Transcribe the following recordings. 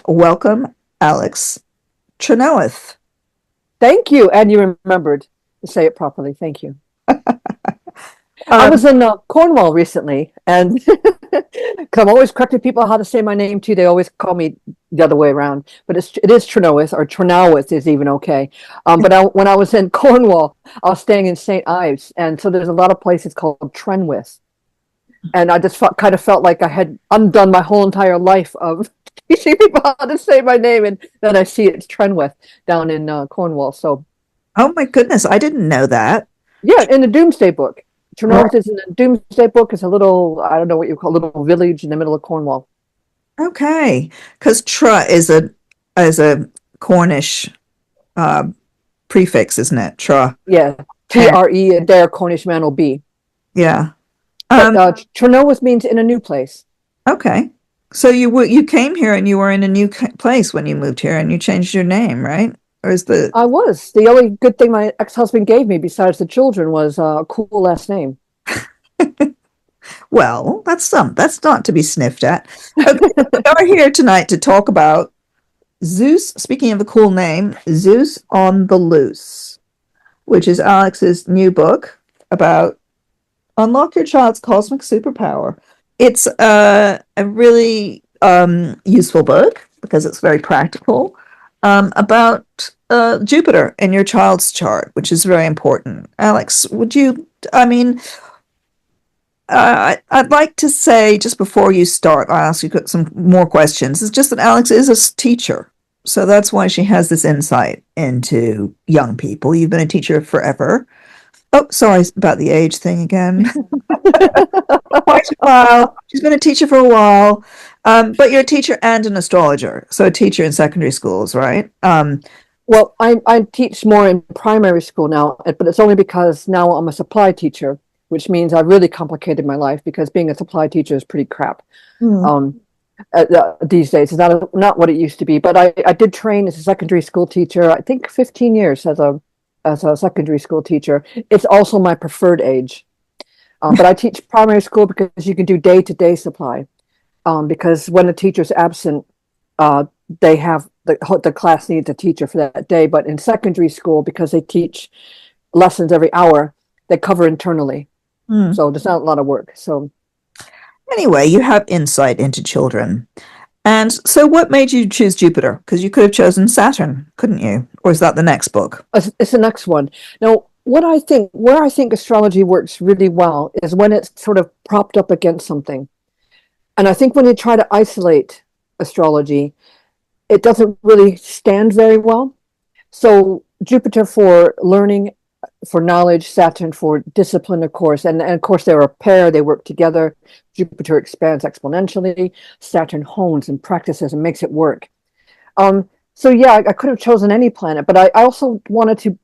welcome Alex Trenoweth. Thank you. And you remembered to say it properly. Thank you. I Um, was in Cornwall recently, and because I'm always correcting people how to say my name too. They always call me the other way around, but it is Trenoweth, or Trenoweth is even okay. When I was in Cornwall, I was staying in St. Ives, and so there's a lot of places called Trenwith, and I just kind of felt like I had undone my whole entire life of teaching people how to say my name, and then I see it's Trenwith down in Cornwall. So oh my goodness, I didn't know that. yeah, in the Doomsday Book. Right. Trenoweth is in the Doomsday Book. It's a little, I don't know what you call a little village in the middle of Cornwall. Okay, because tra is a Cornish uh, prefix, isn't it? Tra. Yeah, And Tre, and there Cornish man will be. yeah. But Um, Trenoweth means in a new place. okay. So you came here and you were in a new place when you moved here and you changed your name, right? Or is the I was. The only good thing my ex-husband gave me besides the children was a cool last name. well, that's not to be sniffed at. Okay, we are here tonight to talk about Zeus, speaking of a cool name, Zeus on the Loose, which is Alex's new book about unlock your child's cosmic superpower. It's a really useful book because it's very practical about Jupiter in your child's chart, which is very important. Alex, would you, I mean, I'd like to say just before you start, I'll ask you some more questions. It's just that Alex is a teacher. So that's why she has this insight into young people. You've been a teacher forever. Oh, sorry about the age thing again. Quite a while. She's been a teacher for a while. But you're a teacher and an astrologer. So a teacher in secondary schools, right? Well, I teach more in primary school now, but it's only because now I'm a supply teacher, which means I really complicated my life because being a supply teacher is pretty crap. Hmm. Um, these days. It's not what it used to be. But I did train as a secondary school teacher. I think 15 years as a secondary school teacher. It's also my preferred age. But I teach primary school because you can do day-to-day supply. Because when a teacher's absent, they have the class needs a teacher for that day. But in secondary school, because they teach lessons every hour, they cover internally. Hmm. So there's not a lot of work. So Anyway, you have insight into children. And so what made you choose Jupiter? Because you could have chosen Saturn, couldn't you? Or is that the next book? it's the next one. Now, where I think astrology works really well is when it's sort of propped up against something. And I think when you try to isolate astrology, it doesn't really stand very well. So Jupiter for learning, for knowledge, Saturn for discipline, of course. And of course, they're a pair, they work together. Jupiter expands exponentially, Saturn hones and practices and makes it work. So yeah, I could have chosen any planet, but I also wanted to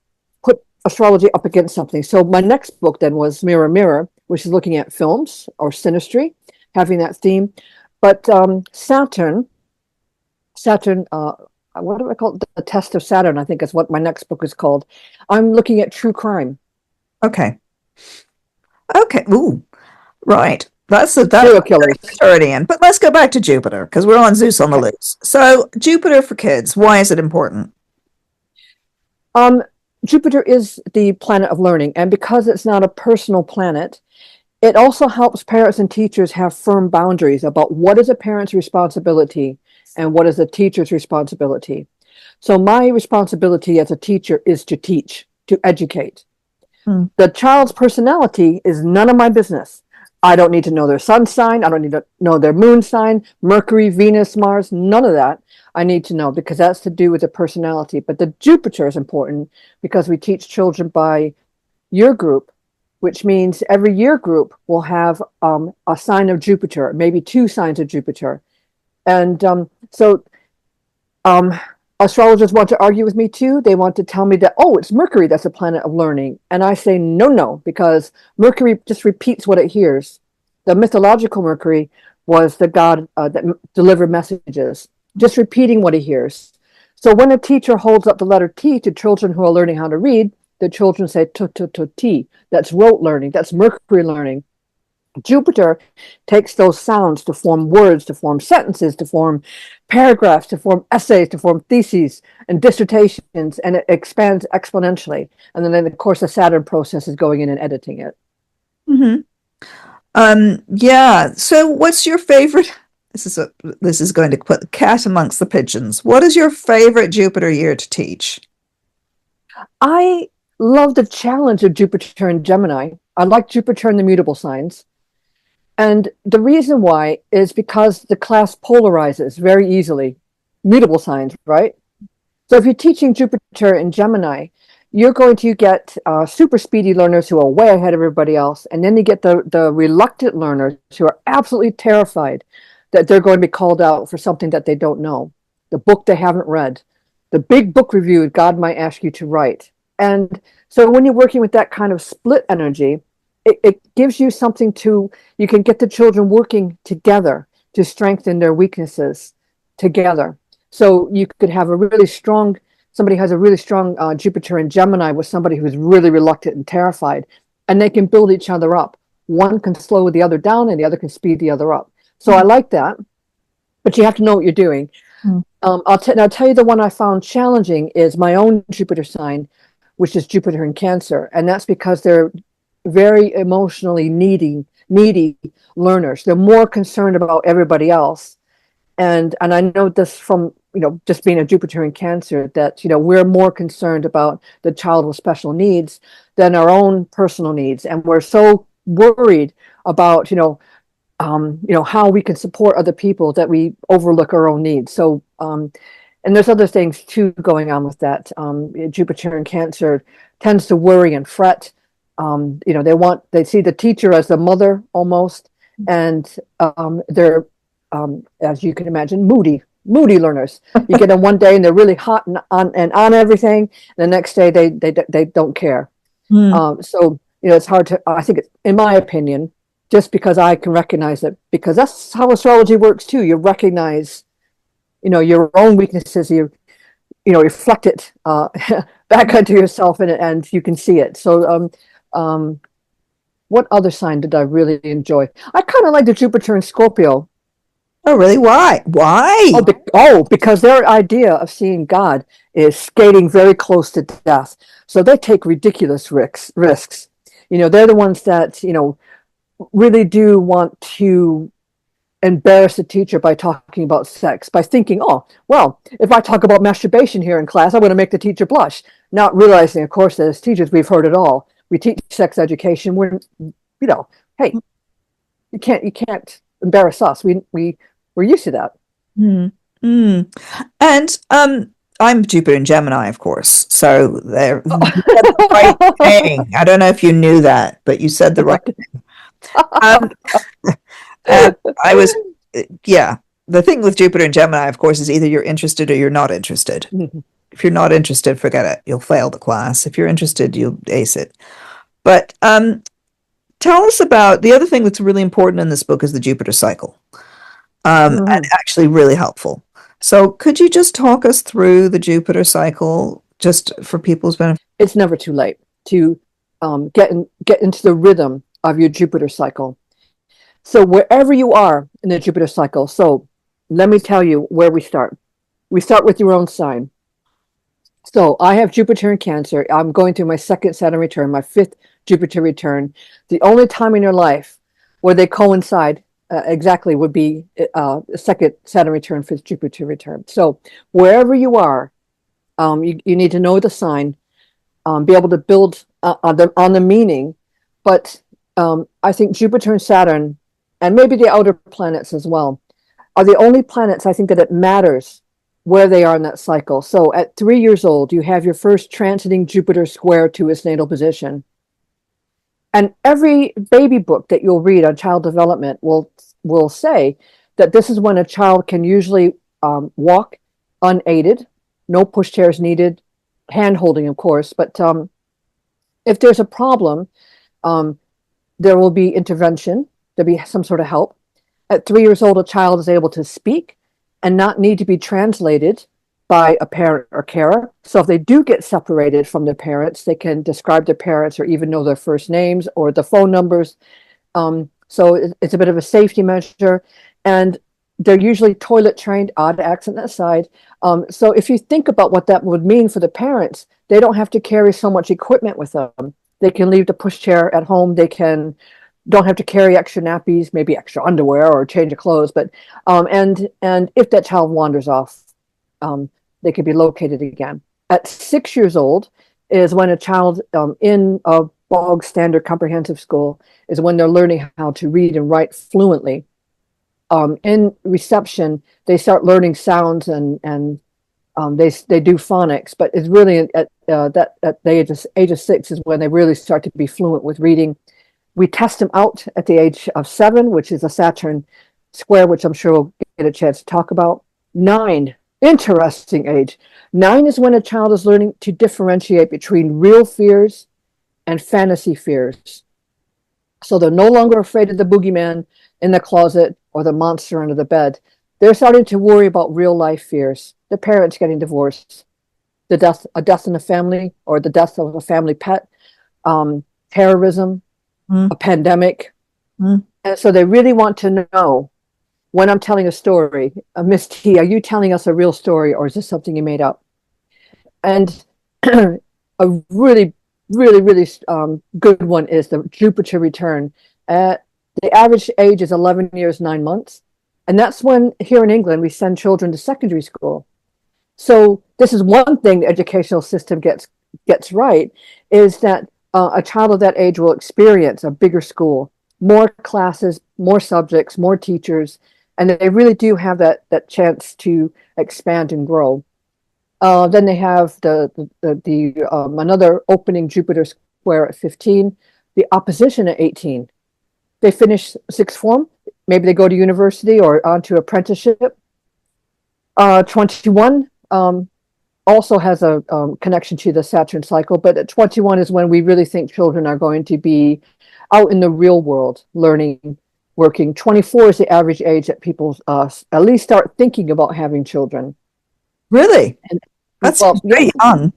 put astrology up against something. So my next book then was Mirror Mirror, which is looking at films or synastry, having that theme. But Saturn, what do I call it? The Test of Saturn, I think is what my next book is called. I'm looking at true crime, Okay. Okay. Ooh, right. That's serial killers. Freudian. But let's go back to Jupiter because we're on Zeus on the loose. So Jupiter for kids, why is it important? Um, Jupiter is the planet of learning, and because it's not a personal planet, it also helps parents and teachers have firm boundaries about what is a parent's responsibility and what is a teacher's responsibility. So my responsibility as a teacher is to teach, to educate. Hmm. The child's personality is none of my business. I don't need to know their sun sign. I don't need to know their moon sign, Mercury, Venus, Mars, none of that. I need to know because that's to do with the personality. But the Jupiter is important because we teach children by year group, which means every year group will have a sign of Jupiter, maybe two signs of Jupiter. And um, astrologers want to argue with me too. They want to tell me that, oh, it's Mercury that's a planet of learning. And I say, no, no, because Mercury just repeats what it hears. The mythological Mercury was the god that delivered messages, just repeating what he hears. So when a teacher holds up the letter T to children who are learning how to read, the children say t t t t. That's rote learning. That's Mercury learning. Jupiter takes those sounds to form words, to form sentences, to form paragraphs, to form essays, to form theses and dissertations, and it expands exponentially. And then, of course, the Saturn process is going in and editing it. Mm-hmm. Yeah. So what's your favorite? This is going to put the cat amongst the pigeons. What is your favorite Jupiter year to teach? I love the challenge of Jupiter and Gemini. I like Jupiter in the mutable signs. And the reason why is because the class polarizes very easily. Mutable signs, right? So if you're teaching Jupiter in Gemini, you're going to get super speedy learners who are way ahead of everybody else. And then you get the reluctant learners who are absolutely terrified that they're going to be called out for something that they don't know, the book they haven't read, the big book review God might ask you to write. And so when you're working with that kind of split energy, it gives you something you can get the children working together to strengthen their weaknesses together. So you could have somebody has a really strong Jupiter in Gemini with somebody who's really reluctant and terrified, and they can build each other up. One can slow the other down and the other can speed the other up. So I like that, but you have to know what you're doing. I'll tell you the one I found challenging is my own Jupiter sign, which is Jupiter in Cancer. And that's because they're very emotionally needy learners. They're more concerned about everybody else. And I know this from, just being a Jupiter in Cancer, that, we're more concerned about the child with special needs than our own personal needs. And we're so worried about, how we can support other people that we overlook our own needs. So, and there's other things too going on with that. Jupiter in Cancer tends to worry and fret. They see the teacher as the mother almost, and they're, as you can imagine, moody learners. You get them one day and they're really hot and on everything. The next day they don't care. So it's hard to. I think, in my opinion, just because I can recognize it, because that's how astrology works too. You recognize, your own weaknesses. You reflect it back onto yourself, and you can see it. So, what other sign did I really enjoy? I kind of like the Jupiter in Scorpio. Oh, really? Why? Why? Because their idea of seeing God is skating very close to death. So they take ridiculous risks. They're the ones that, really do want to embarrass the teacher by talking about sex, by thinking, oh, well, if I talk about masturbation here in class, I'm going to make the teacher blush. Not realizing, of course, that as teachers, we've heard it all. We teach sex education. Hey, you can't embarrass us. We're used to that. And I'm Jupiter in Gemini, of course. So they're the right thing. I don't know if you knew that, but you said the right thing. And I was, yeah. The thing with Jupiter and Gemini, of course, is either you're interested or you're not interested. If you're not interested, forget it. You'll fail the class. If you're interested, you'll ace it. But tell us about the other thing that's really important in this book is the Jupiter cycle, and actually really helpful. So could you just talk us through the Jupiter cycle, just for people's benefit? It's never too late to get into the rhythm of your Jupiter cycle. So wherever you are in the Jupiter cycle, so let me tell you where we start. We start with your own sign. So I have Jupiter in Cancer. I'm going through my second Saturn return, my fifth Jupiter return. The only time in your life where they coincide exactly would be second Saturn return, fifth Jupiter return. So wherever you are, you need to know the sign, be able to build on the meaning. But I think Jupiter and Saturn, and maybe the outer planets as well, are the only planets I think that it matters where they are in that cycle. So at 3 years old, you have your first transiting Jupiter square to its natal position. And every baby book that you'll read on child development will say that this is when a child can usually walk unaided, no pushchairs needed, hand holding, of course. But if there's a problem, there will be intervention. There'll be some sort of help. At 3 years old, a child is able to speak and not need to be translated by a parent or carer. So if they do get separated from their parents, they can describe their parents or even know their first names or the phone numbers. So it's a bit of a safety measure. And they're usually toilet trained, odd accent aside. So if you think about what that would mean for the parents, they don't have to carry so much equipment with them. They can leave the pushchair at home. They don't have to carry extra nappies, maybe extra underwear or change of clothes. But and if that child wanders off, they could be located again. At 6 years old is when a child in a bog standard comprehensive school is when they're learning how to read and write fluently. In reception, they start learning sounds and they do phonics, but it's really at the age of 6 is when they really start to be fluent with reading. We test them out at the age of 7, which is a Saturn square, which I'm sure we'll get a chance to talk about. 9, interesting age. 9 is when a child is learning to differentiate between real fears and fantasy fears. So they're no longer afraid of the boogeyman in the closet or the monster under the bed. They're starting to worry about real life fears. The parents getting divorced, a death in the family, or the death of a family pet, terrorism, a pandemic. And so they really want to know, when I'm telling a story, Miss T, are you telling us a real story or is this something you made up? And a really good one is the Jupiter return. The average age is 11 years, 9 months. And that's when, here in England, we send children to secondary school. So this is one thing the educational system gets right, is that a child of that age will experience a bigger school, more classes, more subjects, more teachers, and they really do have that chance to expand and grow. Then they have another opening Jupiter square at 15, the opposition at 18. They finish sixth form, maybe they go to university or onto apprenticeship. 21 also has a connection to the Saturn cycle, but at 21 is when we really think children are going to be out in the real world, learning, working. 24 is the average age that people at least start thinking about having children. Really? And That's well, very young.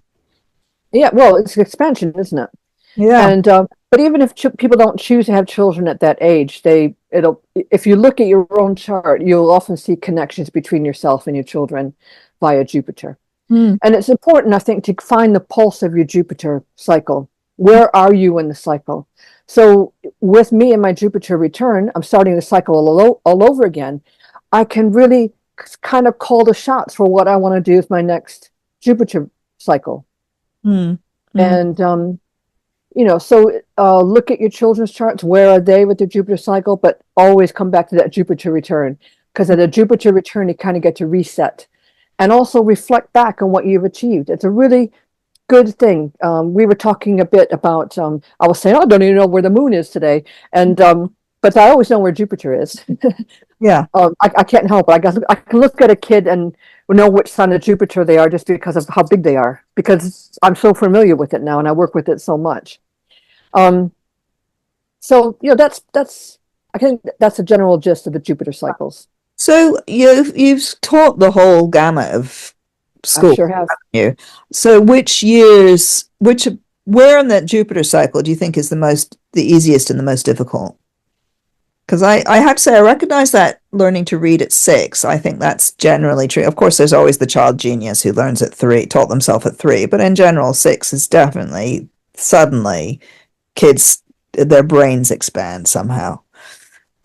yeah, well, it's expansion, isn't it? Yeah. And but even if people don't choose to have children at that age, if you look at your own chart, you'll often see connections between yourself and your children via Jupiter. And it's important, I think, to find the pulse of your Jupiter cycle. Where are you in the cycle? So with me and my Jupiter return, I'm starting the cycle all over again. I can really kind of call the shots for what I want to do with my next Jupiter cycle. And so look at your children's charts. Where are they with their Jupiter cycle? But always come back to that Jupiter return, because at a Jupiter return, you kind of get to reset and also reflect back on what you've achieved. It's a really good thing. We were talking a bit about, I was saying, I don't even know where the moon is today. And but I always know where Jupiter is. Yeah. I can't help it. I can look at a kid and know which sign of Jupiter they are just because of how big they are, because I'm so familiar with it now and I work with it so much. So that's I think that's a general gist of the Jupiter cycles. So you've taught the whole gamut of I school, sure have. haven't you? So where in that Jupiter cycle do you think is the easiest and the most difficult? Because I have to say, I recognize that learning to read at 6. I think that's generally true. Of course, there's always the child genius who learns at 3, taught themselves at 3. But in general, 6 is definitely suddenly kids, their brains expand somehow.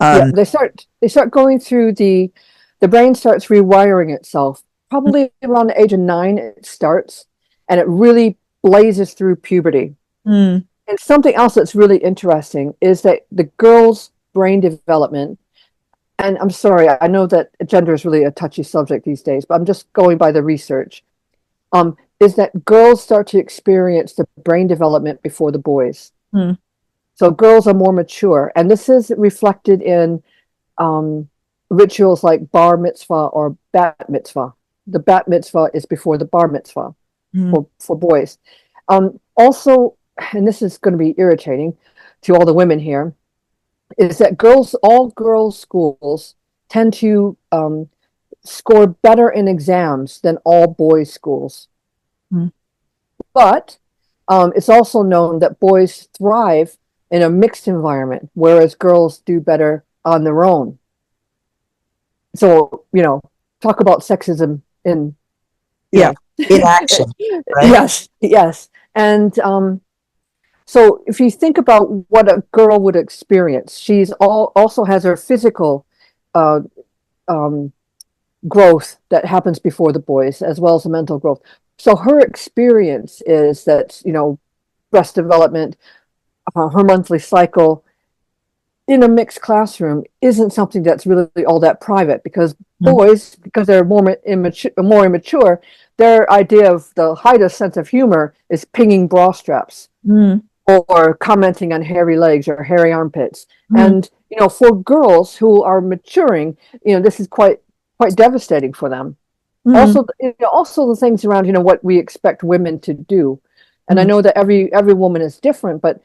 Yeah, they start going through the brain starts rewiring itself. Probably around the age of 9, it starts, and it really blazes through puberty. Mm. And something else that's really interesting is that the girls' brain development, and I'm sorry, I know that gender is really a touchy subject these days, but I'm just going by the research, is that girls start to experience the brain development before the boys. Mm. So girls are more mature, and this is reflected in rituals like bar mitzvah or bat mitzvah. The bat mitzvah is before the bar mitzvah for boys. Also, and this is going to be irritating to all the women here, is that all girls schools tend to score better in exams than all boys schools. But it's also known that boys thrive in a mixed environment, whereas girls do better on their own. So, talk about sexism in, you Yeah. know, In action, right? yes, yes. And so if you think about what a girl would experience, also has her physical uh, um, growth that happens before the boys, as well as the mental growth. So her experience is that, breast development, her monthly cycle in a mixed classroom isn't something that's really all that private, because Mm, boys, because they're more immature, their idea of the height of sense of humor is pinging bra straps mm, or commenting on hairy legs or hairy armpits. mm, And for girls who are maturing, this is quite devastating for them. mm, Also the things around what we expect women to do. And I mm, know that every woman is different, but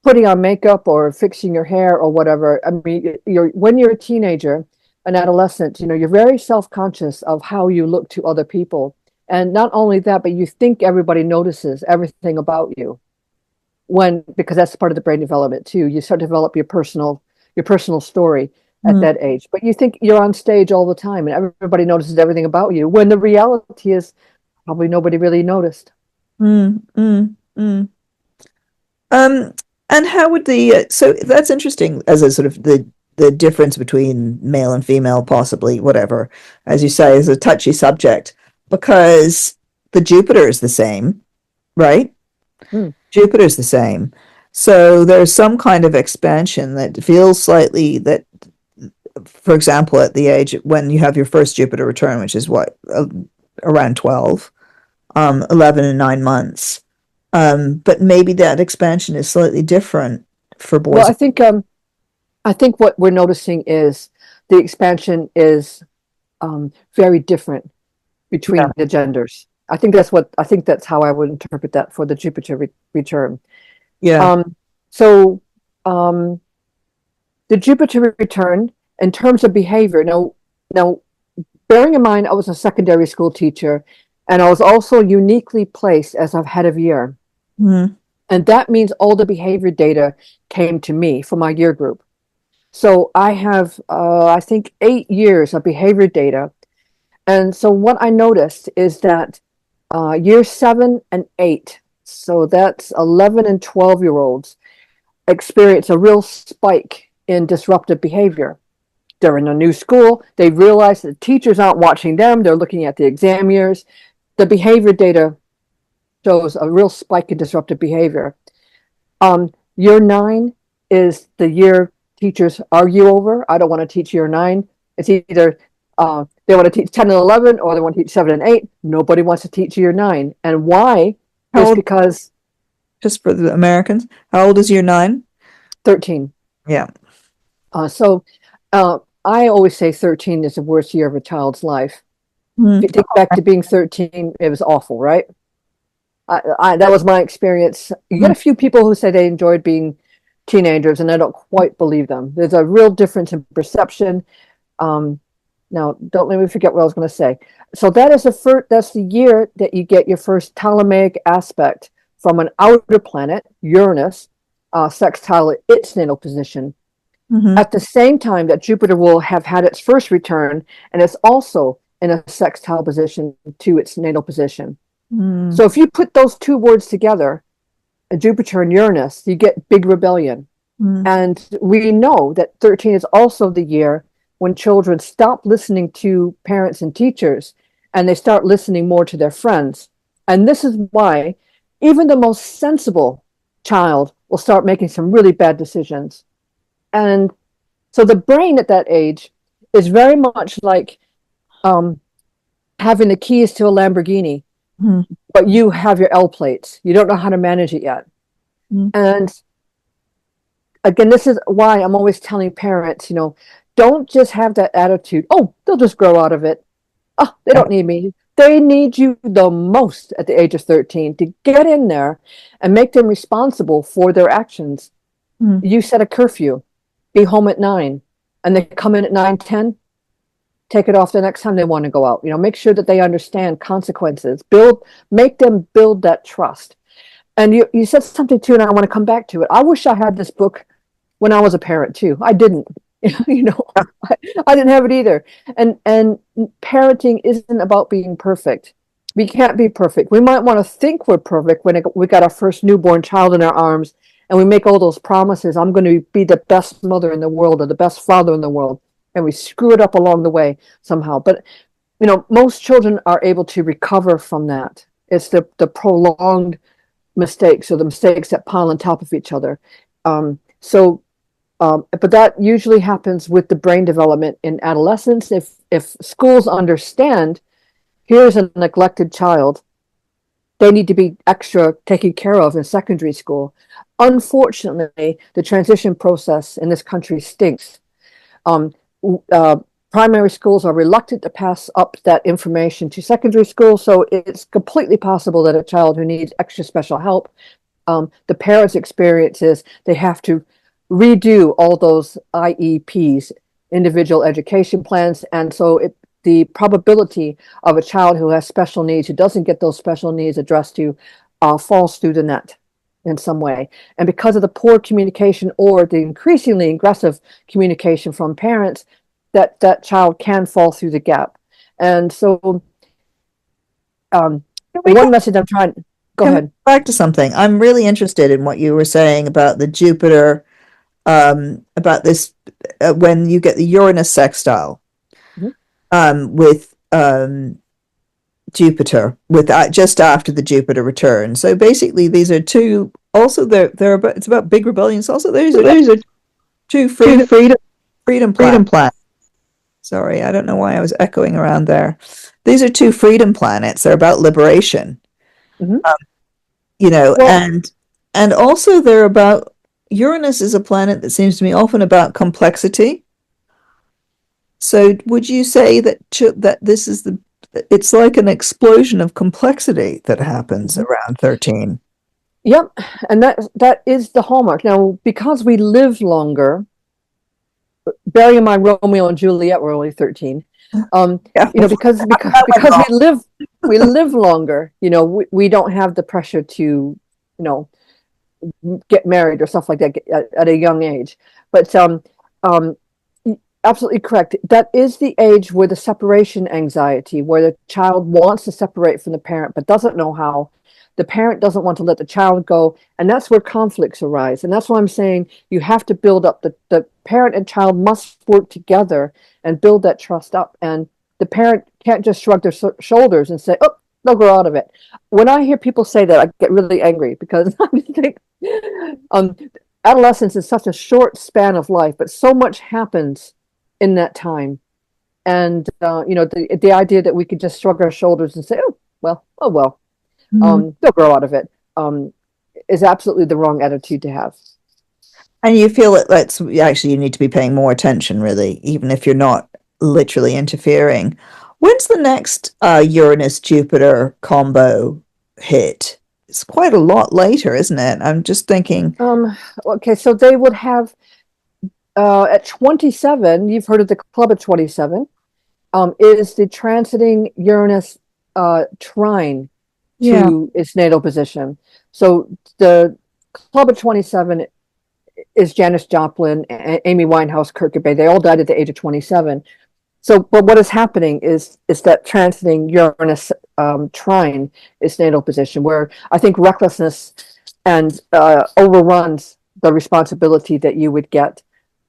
putting on makeup or fixing your hair or whatever, I mean, when you're a teenager, an adolescent, you're very self-conscious of how you look to other people. And not only that, but you think everybody notices everything about you, because that's part of the brain development too. You start to develop your personal story at mm, that age, but you think you're on stage all the time and everybody notices everything about you, when the reality is probably nobody really noticed. mm, mm, mm. Um, and how would so that's interesting as a sort of the difference between male and female, possibly, whatever, as you say, is a touchy subject because the Jupiter is the same, right? Mm. Jupiter's the same. So there's some kind of expansion that feels slightly that, for example, at the age when you have your first Jupiter return, which is what, around 12, 11 and 9 months. But maybe that expansion is slightly different for Well, boys. I think what we're noticing is the expansion is very different Yeah. between the genders. I think that's how I would interpret that for the Jupiter return. Yeah. Um, so um, the Jupiter return in terms of behavior. Now, bearing in mind, I was a secondary school teacher, and I was also uniquely placed as a head of year, Mm, and that means all the behavior data came to me for my year group. So I have, I think, 8 years of behavior data. And so what I noticed is that year 7 and 8, so that's 11 and 12-year-olds, experience a real spike in disruptive behavior. They're in a new school. They realize that teachers aren't watching them. They're looking at the exam years. The behavior data shows a real spike in disruptive behavior. Year 9 is the year teachers argue over. I don't want to teach year 9. It's either they want to teach 10 and 11, or they want to teach 7 and 8. Nobody wants to teach year 9. And why how is old, because just for the Americans, how old is year 9? 13. Yeah. So I always say 13 is the worst year of a child's life. If Mm, you think back to being 13, it was awful, right? That was my experience. You get mm, a few people who say they enjoyed being teenagers, and I don't quite believe them. There's a real difference in perception. Um, Now, don't let me forget what I was going to say. So that's the year that you get your first Ptolemaic aspect from an outer planet, Uranus, sextile its natal position. mhm, At the same time that Jupiter will have had its first return, and it's also in a sextile position to its natal position. mm, So if you put those two words together, Jupiter and Uranus, you get big rebellion. mm, And we know that 13 is also the year when children stop listening to parents and teachers, and they start listening more to their friends. And this is why even the most sensible child will start making some really bad decisions. And so the brain at that age is very much like um, having the keys to a Lamborghini, mm, but you have your L plates. You don't know how to manage it yet. mm, And again, this is why I'm always telling parents, don't just have that attitude. Oh, they'll just grow out of it. Oh, they yeah, don't need me. They need you the most at the age of 13 to get in there and make them responsible for their actions. mm, You set a curfew, be home at 9, and they come in at 9:10. Take it off the next time they want to go out. Make sure that they understand consequences. Make them build that trust. And you said something too, and I want to come back to it. I wish I had this book when I was a parent too. I didn't. you know, I didn't have it either. And parenting isn't about being perfect. We can't be perfect. We might want to think we're perfect when we got our first newborn child in our arms, and we make all those promises. I'm going to be the best mother in the world or the best father in the world, and we screw it up along the way somehow. But most children are able to recover from that. It's the prolonged mistakes or the mistakes that pile on top of each other. But that usually happens with the brain development in adolescence. If schools understand, here's a neglected child, they need to be extra taken care of in secondary school. Unfortunately, the transition process in this country stinks. Um, uh, Primary schools are reluctant to pass up that information to secondary school, so it's completely possible that a child who needs extra special help, the parents' experience is they have to redo all those IEPs, individual education plans, and so the probability of a child who has special needs, who doesn't get those special needs addressed to, falls through the net in some way. And because of the poor communication or the increasingly aggressive communication from parents, that child can fall through the gap. And so, one message I'm trying. Go Come ahead. back to something. I'm really interested in what you were saying about the Jupiter, about this when you get the Uranus sextile Mhm. with Jupiter, with just after the Jupiter return. So basically, these are two. Also, they're about, it's about big rebellions. Also, those are two freedom planets. Sorry, I don't know why I was echoing around there. These are two freedom planets. They're about liberation. Mhm. Well, And also they're about Uranus is a planet that seems to me often about complexity. So would you say that this is it's like an explosion of complexity that happens mhm. around 13? Yep, and that is the hallmark. Now, because we live longer, bearing in mind Romeo and Juliet were only 13. Um, Yeah, because we live longer, we don't have the pressure to, get married or stuff like that at a young age. But um, absolutely correct. That is the age where the separation anxiety, where the child wants to separate from the parent but doesn't know how. The parent doesn't want to let the child go, and that's where conflicts arise. And that's why I'm saying you have to build up the parent and child must work together and build that trust up. And the parent can't just shrug their shoulders and say, "Oh, they'll grow out of it." When I hear people say that, I get really angry because I think um, adolescence is such a short span of life, but so much happens in that time. And the idea that we could just shrug our shoulders and say, oh well, Mhm. they'll grow out of it, is absolutely the wrong attitude to have. And you feel that that's actually you need to be paying more attention, really, even if you're not literally interfering. When's the next Uranus Jupiter combo hit? It's quite a lot later, isn't it? I'm just thinking, Okay, so they would have at 27. You've heard of the Club of 27. Is the transiting Uranus trine yeah, to its natal position. So the Club of 27 is Janis Joplin, Amy Winehouse, Kurt Cobain. They all died at the age of 27. So, but what is happening is that transiting Uranus trine its natal position, where I think recklessness and overruns the responsibility that you would get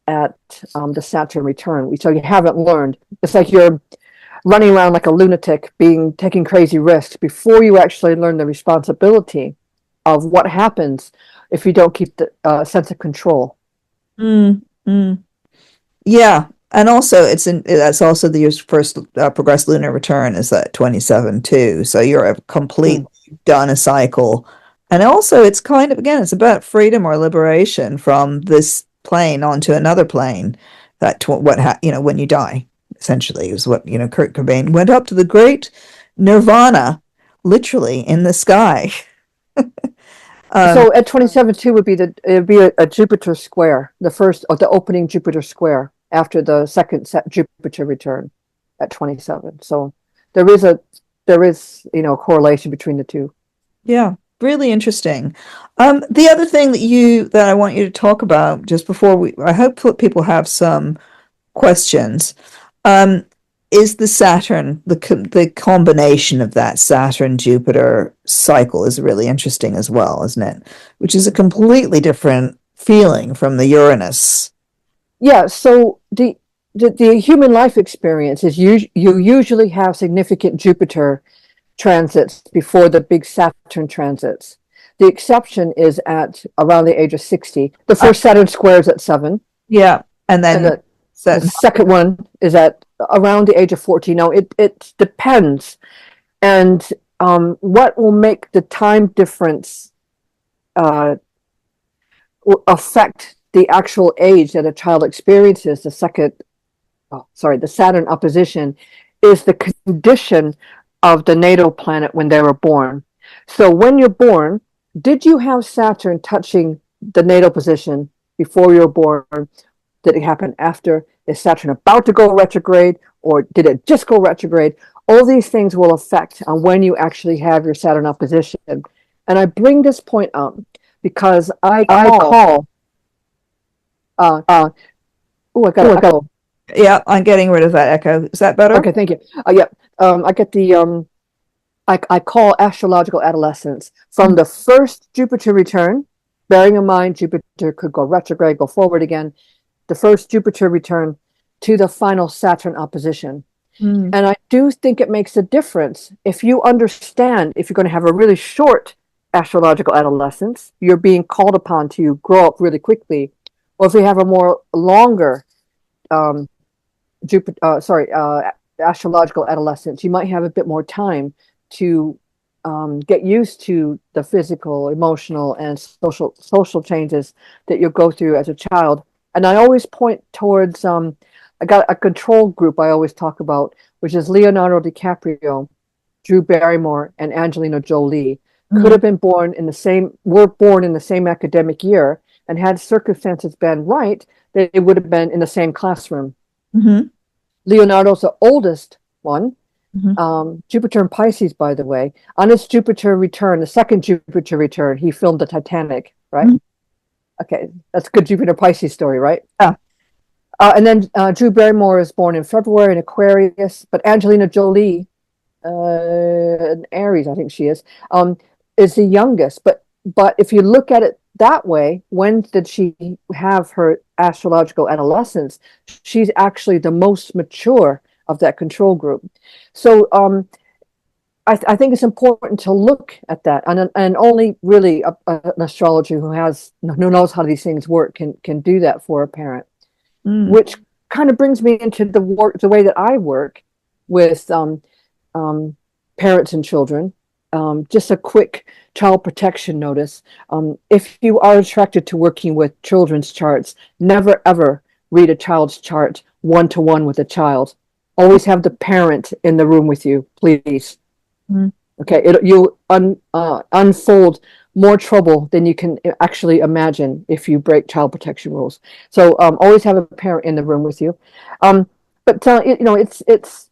at the Saturn return. So you haven't learned. It's like you're running around like a lunatic, taking crazy risks before you actually learn the responsibility of what happens if you don't keep the sense of control. mm, mm. Yeah, and also that's also the year's first progressed lunar return is that 27 too. So you're a complete Mm. done a cycle, and also it's kind of again it's about freedom or liberation from this plane onto another plane. When you die, essentially is what Kurt Cobain went up to the great nirvana, literally in the sky. Um, So at 27 too would be it'd be a Jupiter square, the first or the opening Jupiter square after the second Jupiter return at 27. So there is a correlation between the two. yeah. Really interesting. The other thing that I want you to talk about just before I hope that people have some questions, um, is the Saturn, the combination of that Saturn Jupiter cycle is really interesting as well, isn't it? Which is a completely different feeling from the Uranus. Yeah, so the human life experience is you usually have significant Jupiter transits before the big Saturn transits. The exception is at around the age of 60. The Uh, first Saturn square is at 7, yeah, and and then the certain. second one is at around the age of 14. Now, it depends. And what will make the time difference uh, affect the actual age that a child experiences the Saturn opposition is the condition of the natal planet when they were born. So when you're born, did you have Saturn touching the natal position before you were born? Did it happen after? Is Saturn about to go retrograde, or did it just go retrograde? All these things will affect on when you actually have your Saturn opposition. And I bring this point up because I I call. call. Uh, oh, I got an Oh, I got. echo. Yeah, I'm getting rid of that echo. Is that better? Okay, thank you. Yeah, I get the I call astrological adolescence from the first Jupiter return, bearing in mind Jupiter could go retrograde, go forward again, the first Jupiter return to the final Saturn opposition. Mm. And I do think it makes a difference if you understand if you're going to have a really short astrological adolescence, you're being called upon to grow up really quickly, or if you have a more longer um, astrological adolescence, you might have a bit more time to get used to the physical, emotional, and social changes that you'll go through as a child. And I always point towards I got a control group I always talk about, which is Leonardo DiCaprio, Drew Barrymore, and Angelina Jolie. Could Mm. have been born in the same were born in the same academic year, and had circumstances been right, they would have been in the same classroom. Hmm. Leonardo's the oldest one. Hmm. Jupiter and Pisces, by the way. On his Jupiter return, the second Jupiter return, he filmed the Titanic, right? Hmm. Okay, that's a good Jupiter Pisces story, right? Yeah. And then Drew Barrymore is born in February in Aquarius, but Angelina Jolie, an Aries, I think she is the youngest. But if you look at it that way, when did she have her astrological adolescence? She's actually the most mature of that control group. So I think it's important to look at that, and only really an astrologer who knows how these things work can do that for a parent. Mm. Which kind of brings me into the way that I work with um, parents and children. Just a quick child protection notice. If you are attracted to working with children's charts, never ever read a child's chart one-to-one with a child. Always have the parent in the room with you, please. Mm. Okay, you unfold more trouble than you can actually imagine if you break child protection rules. So always have a parent in the room with you. But it's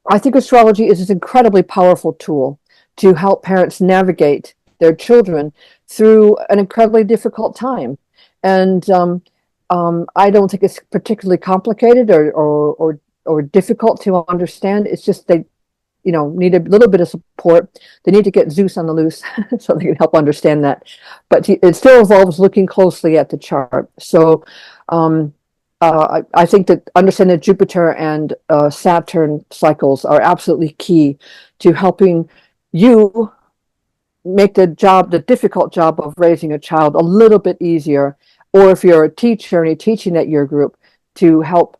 I think astrology is an incredibly powerful tool to help parents navigate their children through an incredibly difficult time. And I don't think it's particularly complicated or difficult to understand. It's just they need a little bit of support. They need to get Zeus on the loose so they can help understand that. But it still involves looking closely at the chart. So I think that understanding Jupiter and Saturn cycles are absolutely key to helping you make the difficult job of raising a child a little bit easier. Or if you're a teacher and you're teaching at your group, to help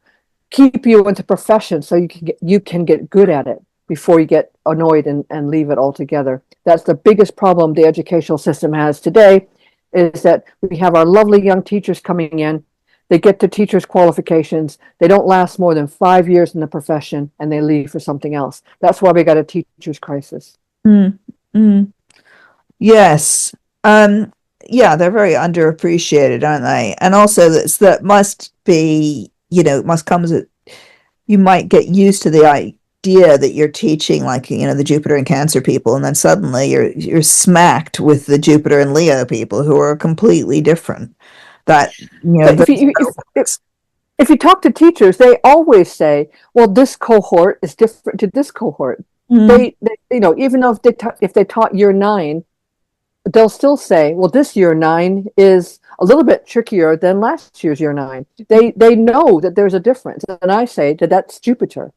keep you in the profession so you can get good at it before you get annoyed and leave it altogether. That's the biggest problem the educational system has today, is that we have our lovely young teachers coming in. They get the teacher's qualifications. They don't last more than 5 years in the profession, and they leave for something else. That's why we got a teacher's crisis. Mm. Mm. Yes. Yeah, they're very underappreciated, aren't they? And also that must be, must come as you might get used to the idea that you're teaching, like, the Jupiter and Cancer people, and then suddenly you're smacked with the Jupiter and Leo people who are completely different. That, But those if you talk to teachers, they always say, "Well, this cohort is different to this cohort." mm, Even though if they taught year 9, they'll still say, "Well, this year 9 is a little bit trickier than last year's year 9." They know that there's a difference, and I say that that's Jupiter.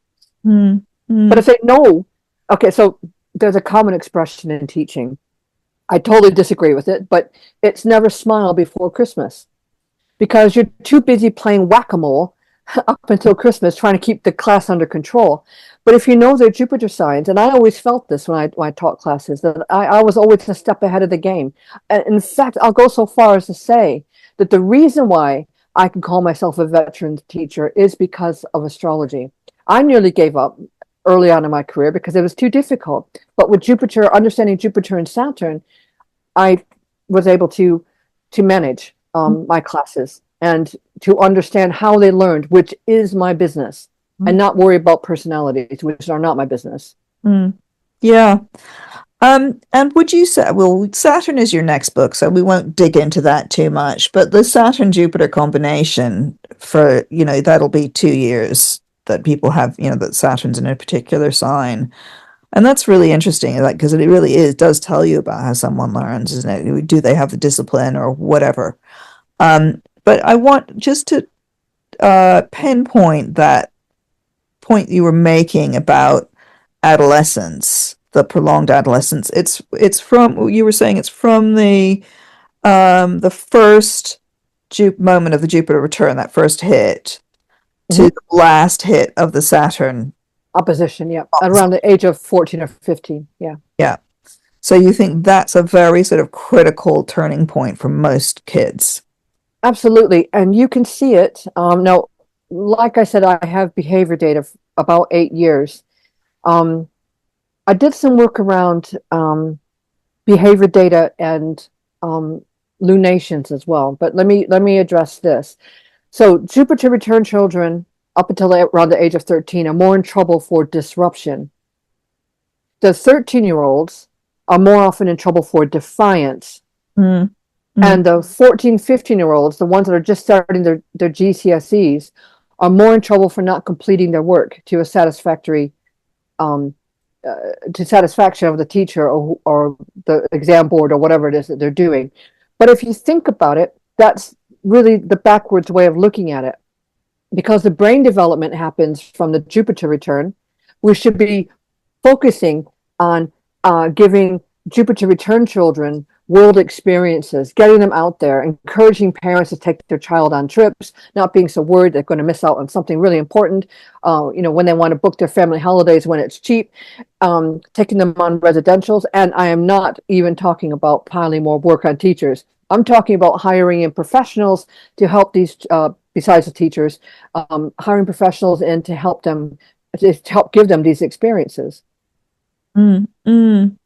mm, But mm, if they know, okay, so there's a common expression in teaching. I totally disagree with it, but it's never smile before Christmas because you're too busy playing whack-a-mole up until Christmas trying to keep the class under control. But if you know their Jupiter signs, and I always felt this when I taught classes, that I was always a step ahead of the game. And in fact, I'll go so far as to say that the reason why I can call myself a veteran teacher is because of astrology. I nearly gave up early on in my career because it was too difficult. But with Jupiter, understanding Jupiter and Saturn, I was able to manage my classes and to understand how they learned, which is my business, and not worry about personalities, which are not my business. mm. Yeah. And would you say, well, Saturn is your next book, so we won't dig into that too much, but the Saturn Jupiter combination for, that'll be 2 years that people have, that Saturn's in a particular sign. And that's really interesting, like, because it really does tell you about how someone learns, isn't it? Do they have the discipline or whatever? But I want just to pinpoint that point you were making about adolescence, the prolonged adolescence. It's from, you were saying, it's from the first moment of the Jupiter return, that first hit, to Mm-hmm. the last hit of the Saturn Opposition, yeah, opposite. around the age of 14 or 15, yeah. Yeah. So you think that's a very sort of critical turning point for most kids? Absolutely. And you can see it. Now, like I said, I have behavior data about 8 years. Um, I did some work around behavior data and lunations as well. But let me address this. So Jupiter return children up until around the age of 13 are more in trouble for disruption. The 13-year-olds are more often in trouble for defiance. Mm, mm, And the 14, 15-year-olds, the ones that are just starting their GCSEs, are more in trouble for not completing their work to a satisfactory um, to satisfaction of the teacher or the exam board or whatever it is that they're doing. But if you think about it, that's really the backwards way of looking at it. Because the brain development happens from the Jupiter return, we should be focusing on giving Jupiter return children world experiences, getting them out there, encouraging parents to take their child on trips, not being so worried they're going to miss out on something really important. When they want to book their family holidays when it's cheap, taking them on residentials. And I am not even talking about piling more work on teachers. I'm talking about hiring in professionals to help these, besides the teachers, hiring professionals in to help them, to help give them these experiences. mm, mm.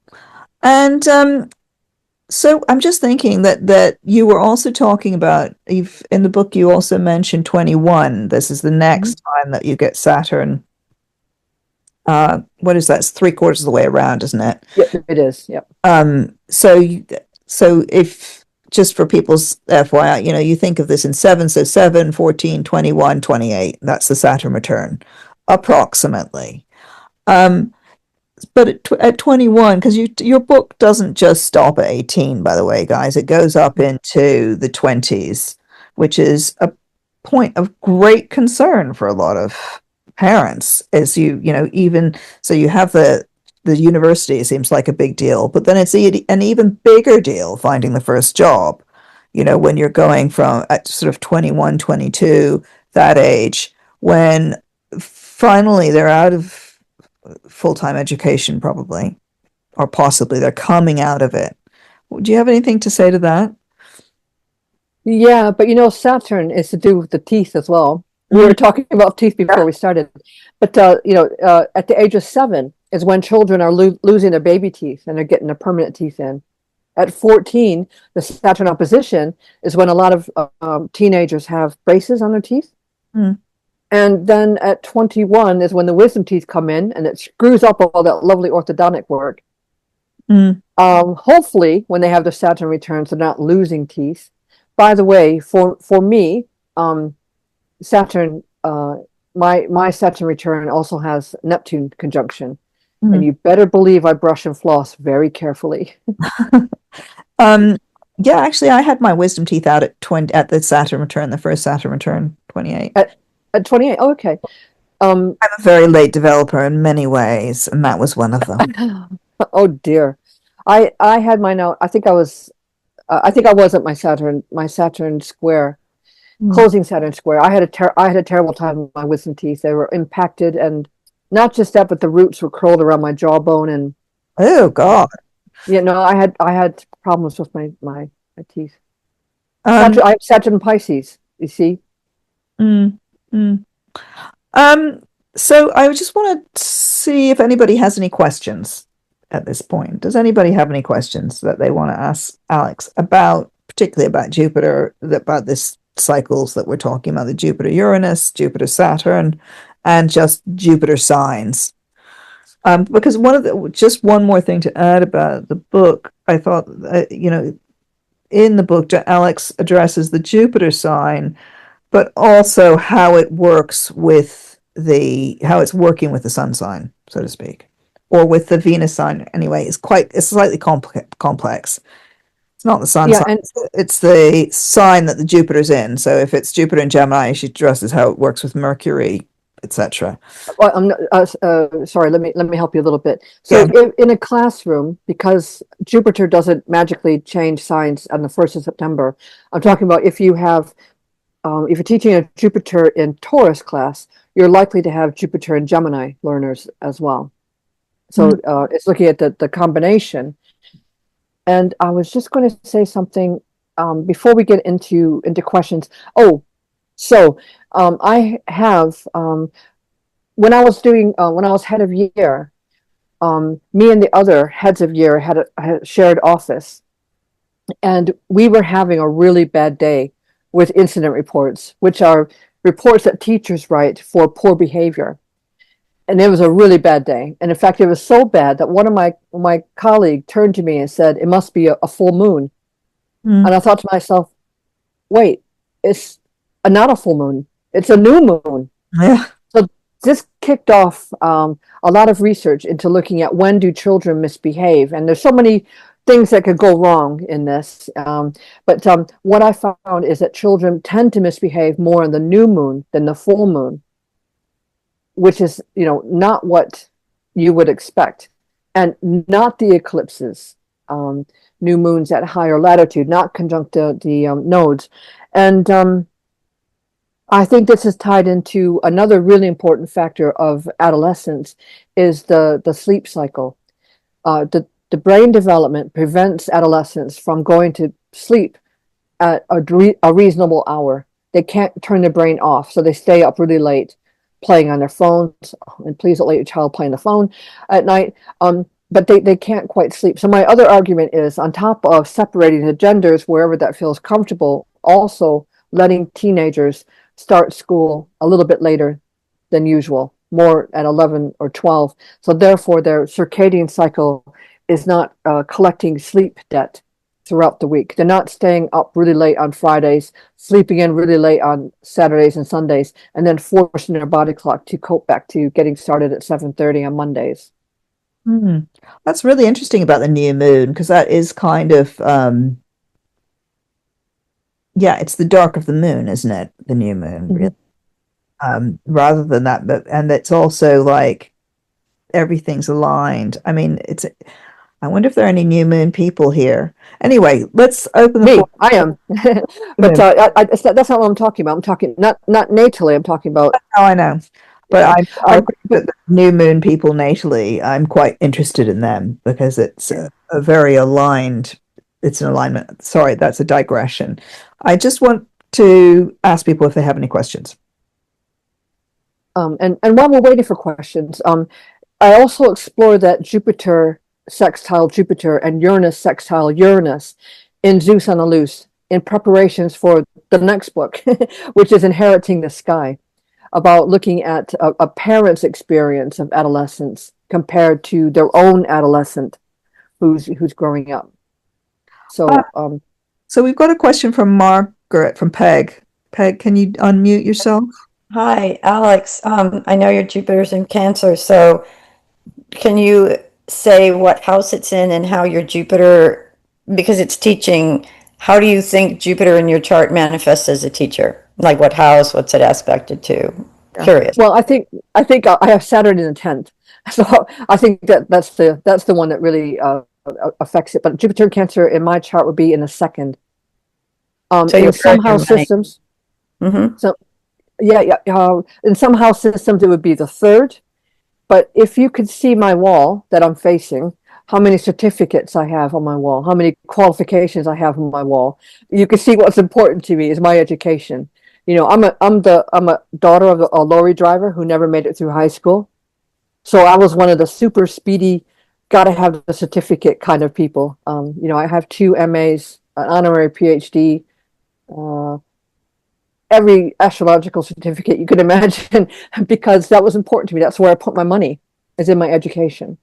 And so I'm just thinking that you were also talking about, in the book you also mentioned 21. This is the Mhm. next time that you get Saturn. What is that? It's 3/4 of the way around, isn't it? Yep, it is. Yep. So if, just for people's FYI, you think of this in seven, so 7, 14, 21, 28. That's the Saturn return, approximately. Um, but at 21, because your book doesn't just stop at 18, by the way, guys, it goes up into the 20s, which is a point of great concern for a lot of parents. As even so, you have the university seems like a big deal, but then it's an even bigger deal finding the first job, when you're going from at sort of 21, 22, that age, when finally they're out of full-time education, probably, or possibly they're coming out of it. Do you have anything to say to that? Yeah, but Saturn is to do with the teeth as well. We Mm, were talking about teeth before we started, but at the age of 7 is when children are losing their baby teeth and they're getting their permanent teeth in. At 14, the Saturn opposition is when a lot of teenagers have braces on their teeth. mm, And then at 21 is when the wisdom teeth come in, and it screws up all that lovely orthodontic work. Mm. Hopefully, when they have their Saturn returns, they're not losing teeth. By the way, for me, Saturn, my Saturn return also has Neptune conjunction, and Mm. you better believe I brush and floss very carefully. Um, yeah, actually, I had my wisdom teeth out at 20 at the Saturn return, the first Saturn return, 28. At 28, oh, okay. I'm a very late developer in many ways, and that was one of them. Oh dear, I had mine out. I think I was at my Saturn square, Mm. closing Saturn square. I had a terrible time with my wisdom teeth. They were impacted, and not just that, but the roots were curled around my jawbone, and Oh God. I had problems with my teeth. Um, I have Saturn Pisces. You see, mm, mm. Um, so I just want to see if anybody has any questions at this point. Does anybody have any questions that they want to ask Alex about, particularly about Jupiter, about this cycles that we're talking about, the Jupiter Uranus, Jupiter Saturn, and just Jupiter signs? Because just one more thing to add about the book, I thought, in the book, Alex addresses the Jupiter sign, but also how it works with how it's working with the sun sign, so to speak, or with the Venus sign. Anyway, it's slightly complex. It's not the sun yeah, sign; and it's the sign that the Jupiter's in. So if it's Jupiter in Gemini, she addresses how it works with Mercury, etc. well, sorry. Let me help you a little bit. Yeah. So, in a classroom, because Jupiter doesn't magically change signs on the 1st of September, I'm talking about if you're teaching a Jupiter in Taurus class, you're likely to have Jupiter and Gemini learners as well. So Mm. it's looking at the combination. And I was just going to say something before we get into questions. Oh, so I have when I was head of year, me and the other heads of year had a shared office, and we were having a really bad day with incident reports, which are reports that teachers write for poor behavior. And it was a really bad day. And in fact, it was so bad that one of my colleague turned to me and said, "It must be a full moon." Mm. And I thought to myself, "Wait, it's not a full moon; it's a new moon." Yeah. So this kicked off a lot of research into looking at when do children misbehave, and there's so many things that could go wrong in this. But what I found is that children tend to misbehave more on the new moon than the full moon, which is not what you would expect, and not the eclipses. New moons at higher latitude, not conjunct the nodes, and I think this is tied into another really important factor of adolescence is the sleep cycle. The brain development prevents adolescents from going to sleep at a reasonable hour. They can't turn their brain off, so they stay up really late playing on their phones. And please don't let your child play on the phone at night. But they can't quite sleep. So my other argument is, on top of separating the genders wherever that feels comfortable, also letting teenagers start school a little bit later than usual, more at 11 or 12. So therefore, their circadian cycle is not collecting sleep debt throughout the week. They're not staying up really late on Fridays, sleeping in really late on Saturdays and Sundays, and then forcing their body clock to cope back to getting started at 7:30 on Mondays. Mm. That's really interesting about the new moon, because that is kind of yeah, it's the dark of the moon, isn't it? The new moon, really. Mhm. Rather than that, and it's also like everything's aligned. I mean, I wonder if there are any new moon people here. Anyway, let's open the Me, floor. I am, but that's not what I'm talking about. I'm talking not natally. I'm talking about Oh, I know. But yeah. I agree that the new moon people natally, I'm quite interested in them because it's a very aligned, it's an alignment. Sorry, that's a digression. I just want to ask people if they have any questions. And while we're waiting for questions, I also explore that Jupiter sextile Jupiter and Uranus sextile Uranus in Zeus on the Loose in preparations for the next book, which is Inheriting the Sky. about looking at a parent's experience of adolescence compared to their own adolescent who's growing up. Uh, So so we've got a question from Margaret from Peg. Peg, can you unmute yourself? Hi, Alex. I know your Jupiter's in Cancer, so can you say what house it's in and how your Jupiter, because it's teaching, how do you think Jupiter in your chart manifests as a teacher? Like what house, what's it aspected to? yeah. Curious. Well, I think I have Saturn in the 10th, so I think that's the one that really affects it. But Jupiter in Cancer in my chart would be in the second. So In you're some proud of your house money. systems, Mm-hmm. so yeah. In some house systems, it would be the third. But if you could see my wall that I'm facing, how many certificates I have on my wall, how many qualifications I have on my wall, you can see what's important to me is my education. You know, I'm a daughter of a lorry driver who never made it through high school. So I was one of the super speedy, gotta have the certificate kind of people. I have two MAs, an honorary PhD, uh, every astrological certificate you could imagine because that was important to me. That's where I put my money, is in my education.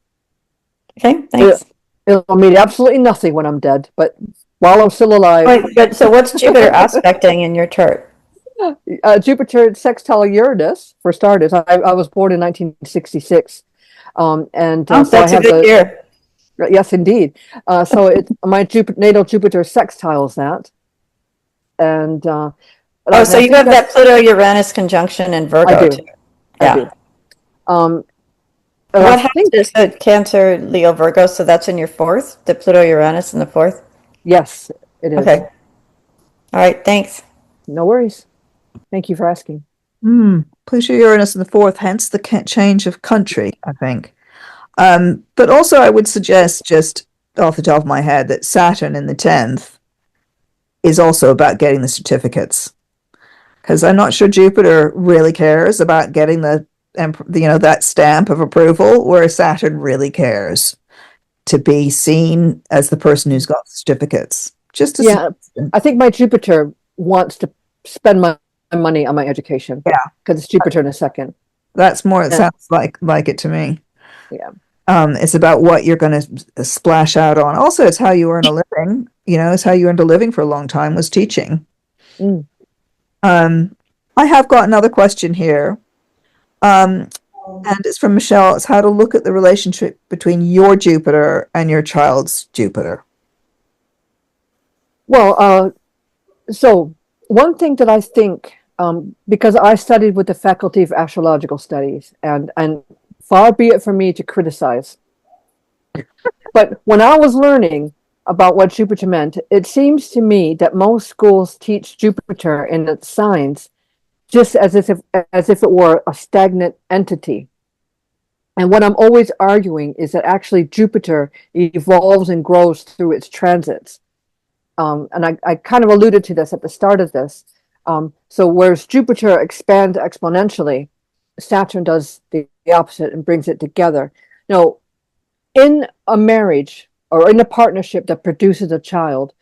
Okay, It, thanks. it'll mean absolutely nothing when I'm dead, but while I'm still alive, Wait, but so what's Jupiter aspecting in your chart? Jupiter sextile Uranus, for starters. I was born in 1966. And Oh, so I that's a have good year. yes, indeed. So my natal Jupiter sextiles that. And Oh, and so I you think have that's, that Pluto-Uranus conjunction in I Virgo too. do, I Yeah. do. Um, and I What house think, is the Cancer, Leo, Virgo? So that's in your fourth, the Pluto Uranus in the fourth? yes, it is. Okay. All right, thanks. No worries. Thank you for asking. Pluto Uranus in the fourth, hence the change of country, I think. But also, I would suggest, just off the top of my head, that Saturn in the 10th is also about getting the certificates. Because I'm not sure Jupiter really cares about getting that stamp of approval, whereas Saturn really cares to be seen as the person who's got the certificates. Just a Yeah, suggestion. I think my Jupiter wants to spend my money on my education Yeah, because it's Jupiter in a second. that's more. It And sounds like it to me. yeah, It's about what you're going to splash out on. Also, it's how you earn a living. It's how you earned a living for a long time was teaching. mm. Um, I have got another question here, and it's from Michelle. It's how to look at the relationship between your Jupiter and your child's Jupiter. Well, so one thing that I think, because I studied with the Faculty of Astrological Studies, and far be it from me to criticize, but when I was learning about what Jupiter meant, it seems to me that most schools teach Jupiter in its signs just as if it were a stagnant entity. And what I'm always arguing is that actually Jupiter evolves and grows through its transits. And I kind of alluded to this at the start of this. So whereas Jupiter expands exponentially, Saturn does the opposite and brings it together. Now, in a marriage or in a partnership that produces a child,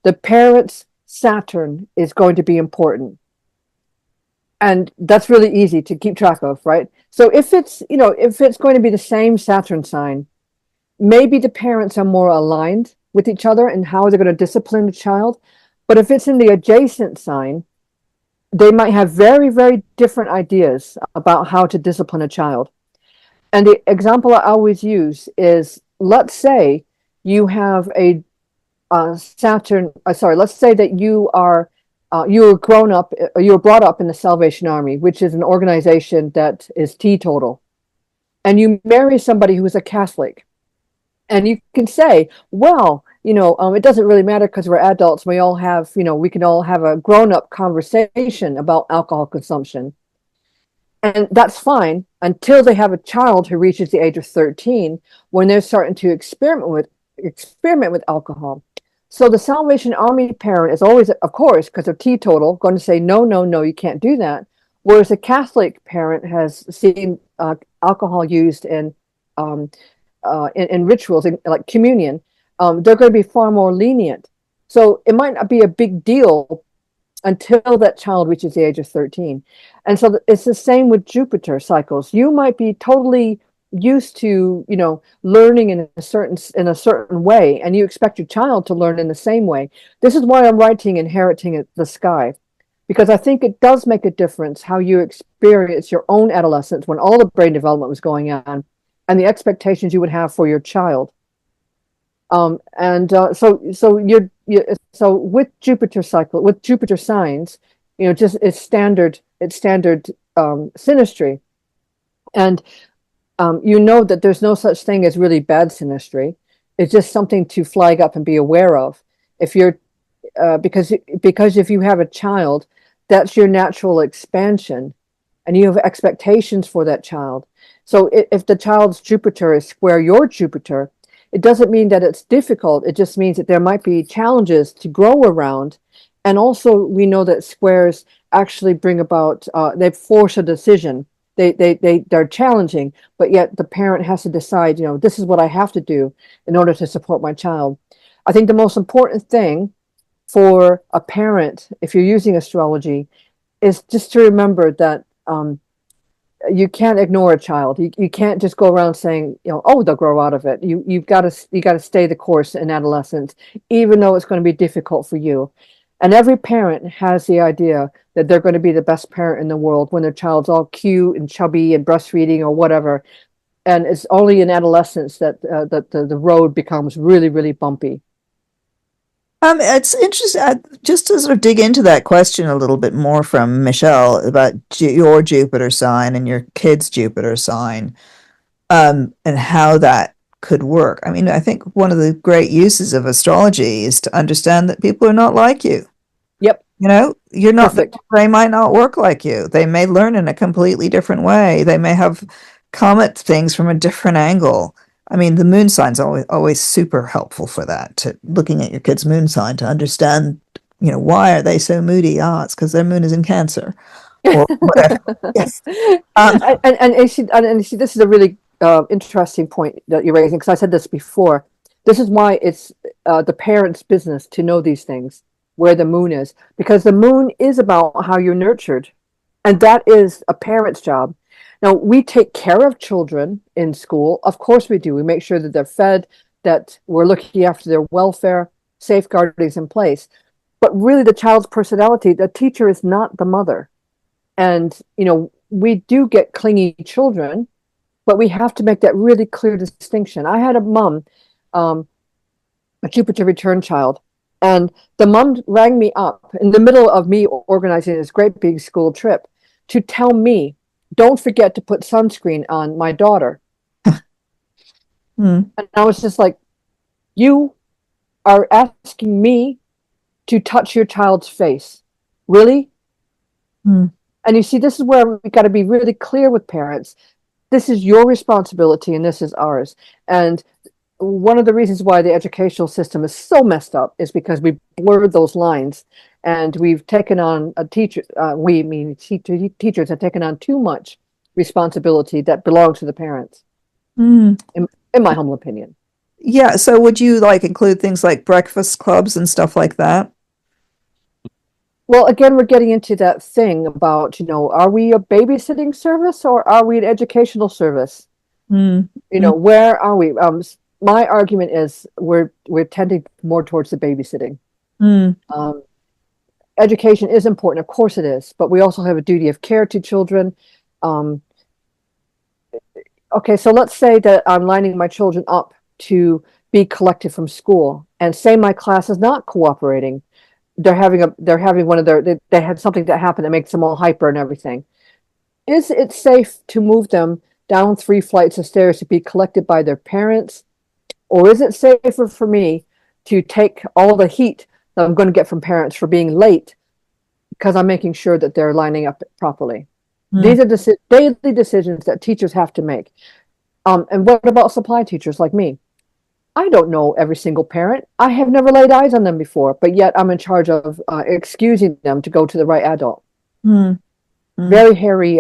the parent's Saturn is going to be important. And that's really easy to keep track of, right? So if it's going to be the same Saturn sign, maybe the parents are more aligned with each other and how they're going to discipline the child. But if it's in the adjacent sign, they might have very, very different ideas about how to discipline a child. And the example I always use is, let's say you have a Saturn. Sorry, let's say that you were you were brought up in the Salvation Army, which is an organization that is teetotal, and you marry somebody who is a Catholic. And you can say, well, it doesn't really matter because we're adults. We can all have a grown-up conversation about alcohol consumption. And that's fine until they have a child who reaches the age of 13 when they're starting to experiment with alcohol. So the Salvation Army parent is always, of course, because they're teetotal, going to say, no, no, no, you can't do that. Whereas a Catholic parent has seen alcohol used in rituals, like communion, they're going to be far more lenient. So it might not be a big deal until that child reaches the age of 13. And so it's the same with Jupiter cycles. You might be totally used to, learning in a certain way, and you expect your child to learn in the same way. This is why I'm writing Inheriting the Sky, because I think it does make a difference how you experience your own adolescence when all the brain development was going on, and the expectations you would have for your child. So with Jupiter cycle, with Jupiter signs, just it's standard synastry, and that there's no such thing as really bad synastry. It's just something to flag up and be aware of. If you're because if you have a child, that's your natural expansion, and you have expectations for that child. So if the child's Jupiter is square your Jupiter, it doesn't mean that it's difficult. It just means that there might be challenges to grow around. And also, we know that squares actually bring about, they force a decision. They're challenging, but yet the parent has to decide, this is what I have to do in order to support my child. I think the most important thing for a parent, if you're using astrology, is just to remember that you can't ignore a child. You can't just go around saying, oh, they'll grow out of it. You've got to stay the course in adolescence, even though it's going to be difficult for you. And every parent has the idea that they're going to be the best parent in the world when their child's all cute and chubby and breastfeeding or whatever. And it's only in adolescence that the road becomes really, really bumpy. It's interesting, just to sort of dig into that question a little bit more from Michelle about your Jupiter sign and your kid's Jupiter sign, and how that could work. I mean, I think one of the great uses of astrology is to understand that people are not like you. Yep. You're not, Perfect. they might not work like you. They may learn in a completely different way. They may come at things from a different angle. I mean, the moon sign's always super helpful for that, to looking at your kid's moon sign to understand, why are they so moody? It's because their moon is in Cancer or whatever. Yes. And see, this is a really interesting point that you're raising, because I said this before. This is why it's the parent's business to know these things, where the moon is, because the moon is about how you're nurtured, and that is a parent's job. Now, we take care of children in school. Of course we do. We make sure that they're fed, that we're looking after their welfare, safeguardings in place. But really, the child's personality, the teacher is not the mother. And, we do get clingy children, but we have to make that really clear distinction. I had a mom, a Jupiter return child, and the mom rang me up in the middle of me organizing this great big school trip to tell me, don't forget to put sunscreen on my daughter. And I was just like, you are asking me to touch your child's face? Really? And you see, this is where we got to be really clear with parents. This is your responsibility and this is ours. And one of the reasons why the educational system is so messed up is because we blurred those lines, and we've taken on teachers have taken on too much responsibility that belongs to the parents, in my humble opinion. Yeah. So would you include things like breakfast clubs and stuff like that? Well, again, we're getting into that thing about, are we a babysitting service or are we an educational service? Where are we? My argument is we're tending more towards the babysitting. Education is important, of course it is, but we also have a duty of care to children. Okay, so let's say that I'm lining my children up to be collected from school, and say my class is not cooperating. They're having one of they had something that happened that makes them all hyper and everything. Is it safe to move them down 3 flights of stairs to be collected by their parents? Or is it safer for me to take all the heat that I'm going to get from parents for being late because I'm making sure that they're lining up properly? These are daily decisions that teachers have to make. And what about supply teachers like me? I don't know every single parent. I have never laid eyes on them before, but yet I'm in charge of excusing them to go to the right adult. Very hairy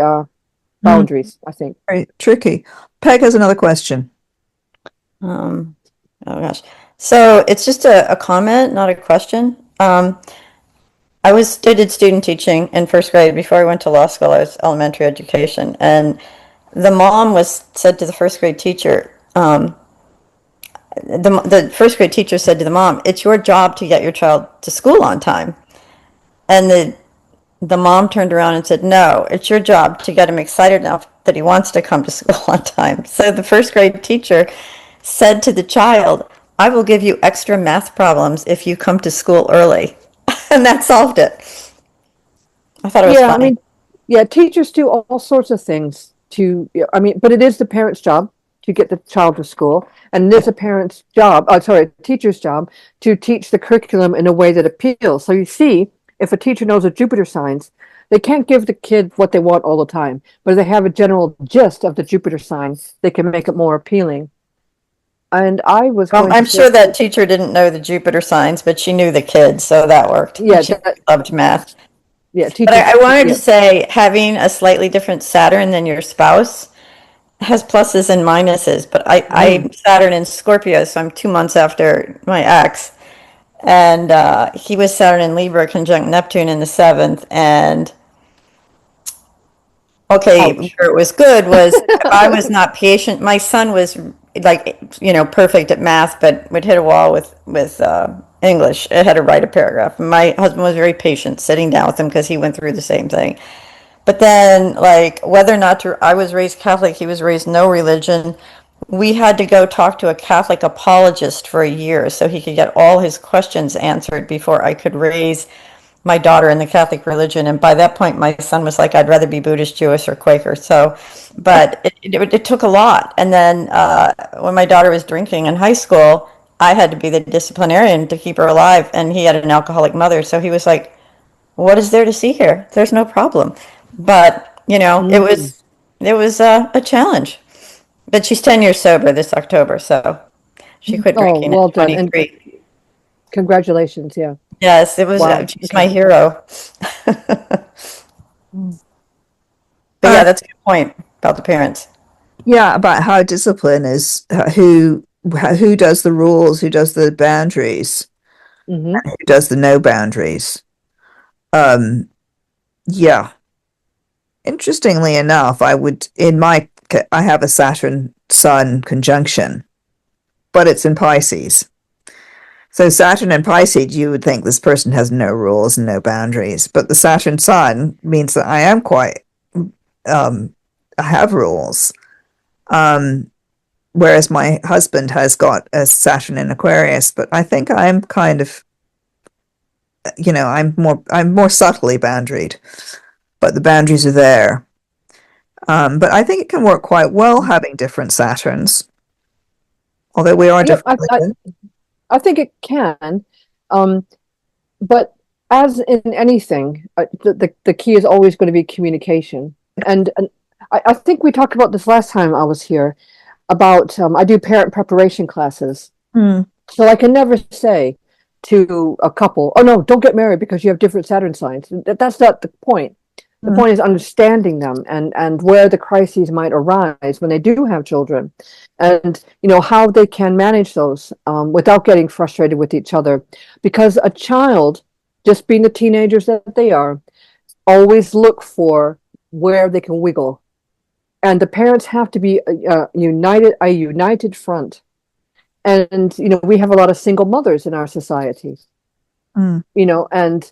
boundaries, I think. Very tricky. Peg has another question. Oh gosh. So it's just a comment, not a question. I did student teaching in first grade before I went to law school. I was elementary education, and the mom was said to the first grade teacher. The first grade teacher said to the mom, "It's your job to get your child to school on time." And the mom turned around and said, "No, it's your job to get him excited enough that he wants to come to school on time." So the first grade teacher said to the child, "I will give you extra math problems if you come to school early." And that solved it. I thought it was Yeah, I funny. mean, yeah, teachers do all sorts of things to, yeah, I mean, but it is the parent's job to get the child to school, and it is a parent's job, sorry, a teacher's job to teach the curriculum in a way that appeals. So you see, if a teacher knows the Jupiter signs, they can't give the kid what they want all the time, but if they have a general gist of the Jupiter sign, they can make it more appealing. And I was Well, going to I'm say, sure that teacher didn't know the Jupiter signs, but she knew the kids, so that worked. yeah, She loved math. yeah, But I teachers, wanted to yeah. say having a slightly different Saturn than your spouse has pluses and minuses. But Mm. I'm Saturn in Scorpio, so I'm 2 months after my ex. And he was Saturn in Libra conjunct Neptune in the seventh. And okay, Ouch. where it was good was I was not patient. My son was like, perfect at math, but would hit a wall with English. It had to write a paragraph. My husband was very patient, sitting down with him because he went through the same thing. But then, like, whether or not I was raised Catholic, he was raised no religion. We had to go talk to a Catholic apologist for a year so he could get all his questions answered before I could raise my daughter in the Catholic religion. And by that point, my son was like, "I'd rather be Buddhist, Jewish, or Quaker." So, but it took a lot. And then when my daughter was drinking in high school, I had to be the disciplinarian to keep her alive. And he had an alcoholic mother. So he was like, "What is there to see here? There's no problem." But, Mm. it was a challenge. But she's 10 years sober this October, so she quit Oh, drinking at well done. And 23. congratulations. Yeah. Yes, it was, Wow. she's my Okay. hero. Mm. But yeah, Uh, that's a good point about the parents. yeah, about how discipline is who does the rules, who does the boundaries, Hmm. who does the no boundaries. Um, yeah. Interestingly enough, I have a Saturn Sun conjunction, but it's in Pisces. So Saturn and Pisces, you would think this person has no rules and no boundaries, but the Saturn Sun means that I am quite I have rules. Um, Whereas my husband has got a Saturn in Aquarius, but I think I'm kind of, I'm more subtly boundaried, but the boundaries are there. But I think it can work quite well having different Saturns, although we are Yep. different. I think it can. Um, but as in anything, the key is always going to be communication. And I think we talked about this last time I was here about I do parent preparation classes. Hmm. So I can never say to a couple, "Oh no, don't get married because you have different Saturn signs." That's not the point. The Hmm. point is understanding them and where the crises might arise when they do have children, and how they can manage those without getting frustrated with each other, because a child, just being the teenagers that they are, always look for where they can wiggle, and the parents have to be a united front. And we have a lot of single mothers in our society, Hmm. and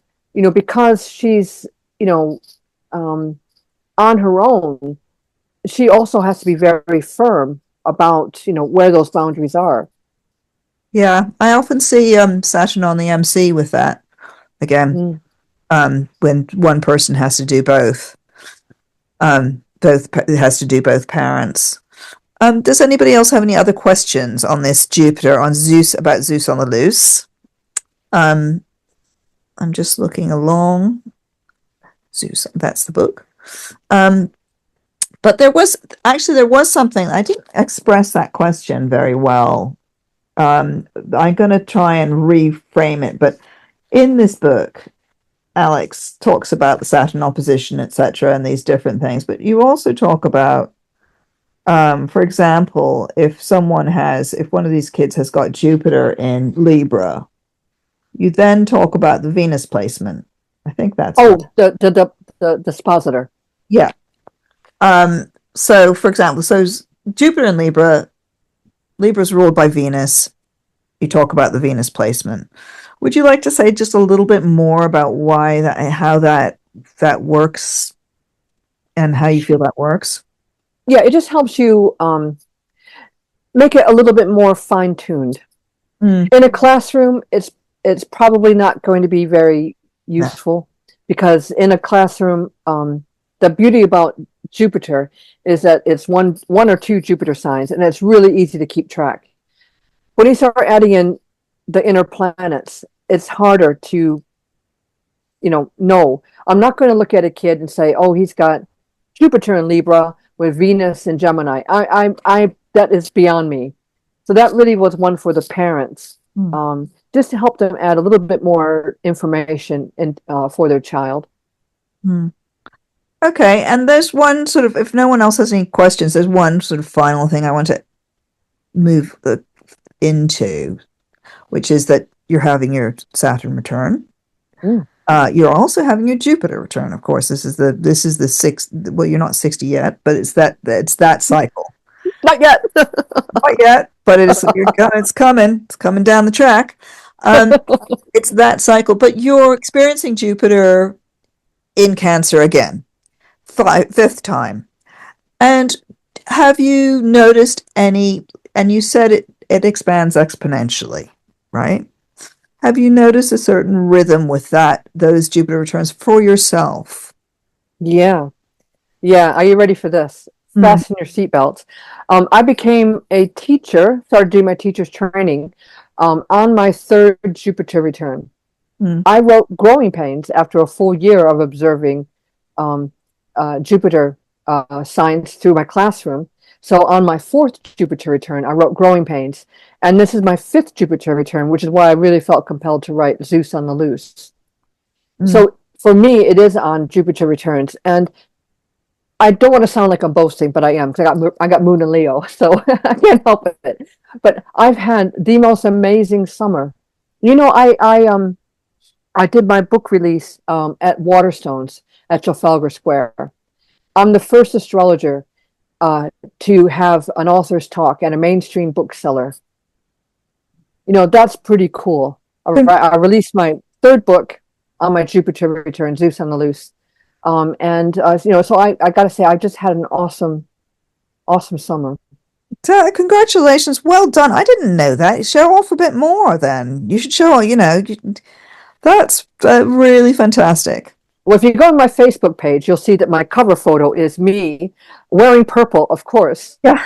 because she's you know um, on her own, she also has to be very firm about where those boundaries are. Yeah, I often see Saturn on the MC with that again. Mm. When one person has to do both. Both it has to do both parents. Does anybody else have any other questions on this Jupiter on Zeus about Zeus on the loose? Um, I'm just looking along. Zeus, that's the book. But there was something I didn't express that question very well. I'm going to try and reframe it, but in this book, Alex talks about the Saturn opposition, etc., and these different things. But you also talk about, for example, if one of these kids has got Jupiter in Libra, you then talk about the Venus placement. I think that's Oh, right. the dispositor. Yeah. So for example, Jupiter in Libra, Libra's ruled by Venus. You talk about the Venus placement. Would you like to say just a little bit more about why that, how that works and how you feel that works? Yeah, it just helps you make it a little bit more fine-tuned. Mm, In a classroom, it's probably not going to be very no. useful because in a classroom, the beauty about Jupiter is that it's one or two Jupiter signs, and it's really easy to keep track. When you start adding in the inner planets, it's harder to, know. I'm not going to look at a kid and say, "Oh, he's got Jupiter in Libra with Venus in Gemini." That is beyond me. So that really was one for the parents, Mm, just to help them add a little bit more information for their child. mm. Okay, and there's one sort of, if no one else has any questions, there's one sort of final thing I want to move into, which is that you're having your Saturn return. Mm. You're also having your Jupiter return. Of course, this is the sixth. Well, you're not 60 yet, but it's that cycle. Not yet. Not yet, but it's coming. It's coming down the track. Um, it's that cycle, but you're experiencing Jupiter in Cancer again, fifth time. And have you noticed any? And you said it expands exponentially, right? Have you noticed a certain rhythm with those Jupiter returns for yourself? Yeah. Yeah. Are you ready for this? Mm, Fasten your seatbelts. I became a teacher, started doing my teacher's training on my third Jupiter return. mm, I wrote Growing Pains after a full year of observing um, Jupiter signs through my classroom. So on my fourth Jupiter return, I wrote Growing Pains. And this is my fifth Jupiter return, which is why I really felt compelled to write Zeus on the Loose. mm. So for me, it is on Jupiter returns. And I don't want to sound like I'm boasting, but I am because I got Moon and Leo, so I can't help it. But I've had the most amazing summer. You know, I did my book release at Waterstones at Trafalgar Square. I'm the first astrologer to have an author's talk at a mainstream bookseller. That's pretty cool. I released my third book on my Jupiter return, Zeus on the Loose. So I got to say, I just had an awesome, awesome summer. Congratulations, well done. I didn't know that. Show off a bit more. Then you should show. That's really fantastic. Well, if you go on my Facebook page, you'll see that my cover photo is me wearing purple, of course, Yeah,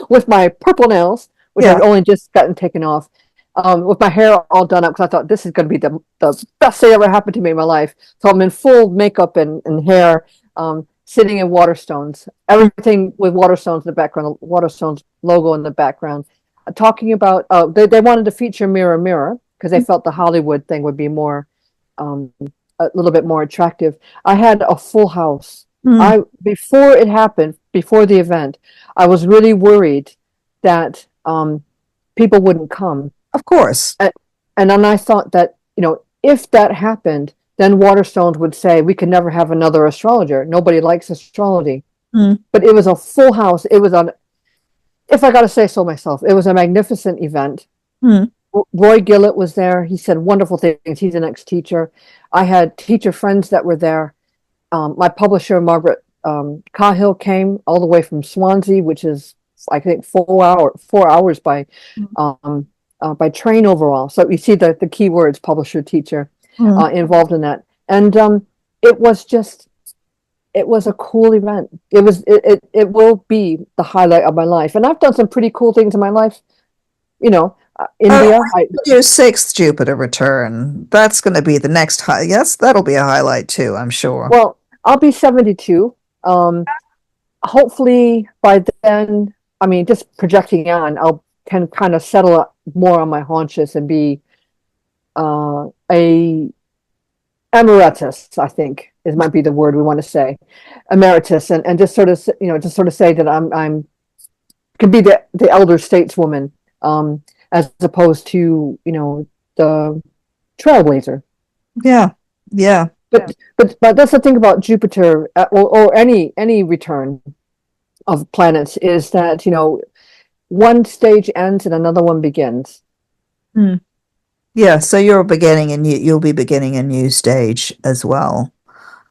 with my purple nails, which yeah. I've only just gotten taken off, with my hair all done up because I thought this is going to be the best thing ever happened to me in my life. So I'm in full makeup and hair, sitting in Waterstones. Everything with Waterstones in the background, the Waterstones logo in the background. Talking about, they wanted to feature Mirror Mirror because they felt the Hollywood thing would be more. Um, a little bit more attractive. I had a full house. Mm, I Before it happened, before the event, I was really worried that people wouldn't come. of course. And then I thought that, if that happened, then Waterstones would say we could never have another astrologer. Nobody likes astrology. Mm, But it was a full house. It was if I got to say so myself, it was a magnificent event. mm. Roy Gillett was there. He said wonderful things. He's an ex-teacher. I had teacher friends that were there. My publisher, Margaret Cahill, came all the way from Swansea, which is, I think, 4 hours by train overall. So you see the key words, publisher, teacher, Mm. involved in that. And it was just, it was a cool event. It will be the highlight of my life. And I've done some pretty cool things in my life. India. Your sixth Jupiter return. That's going to be the next high. Yes, that'll be a highlight too, I'm sure. Well, I'll be 72. Hopefully by then, I mean, just projecting on, I'll can kind of settle more on my haunches and be a emeritus, I think might be the word we want to say, emeritus, and just sort of say that I'm can be the elder stateswoman, as opposed to the trailblazer. Yeah, yeah. But that's the thing about Jupiter, or any return of planets, is that one stage ends and another one begins. Hmm. Yeah, so you're beginning and you'll be beginning a new stage as well.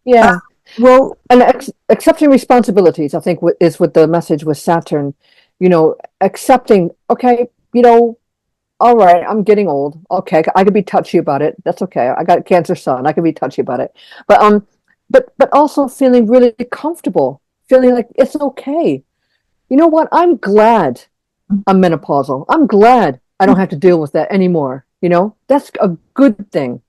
Yeah, Well, and accepting responsibilities, I think, is what the message with Saturn. Accepting. Okay, all right, I'm getting old. Okay, I could be touchy about it. That's okay. I got a Cancer sun. I could be touchy about it. But also feeling really comfortable, feeling like it's okay. You know what? I'm glad I'm menopausal. I'm glad I don't have to deal with that anymore. That's a good thing.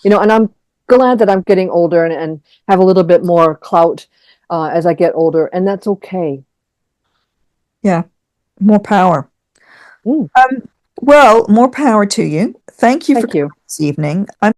And I'm glad that I'm getting older and have a little bit more clout as I get older, and that's okay. yeah, more power. Mm, Um, well, more power to you. Thank you for thank coming you. this evening. I'm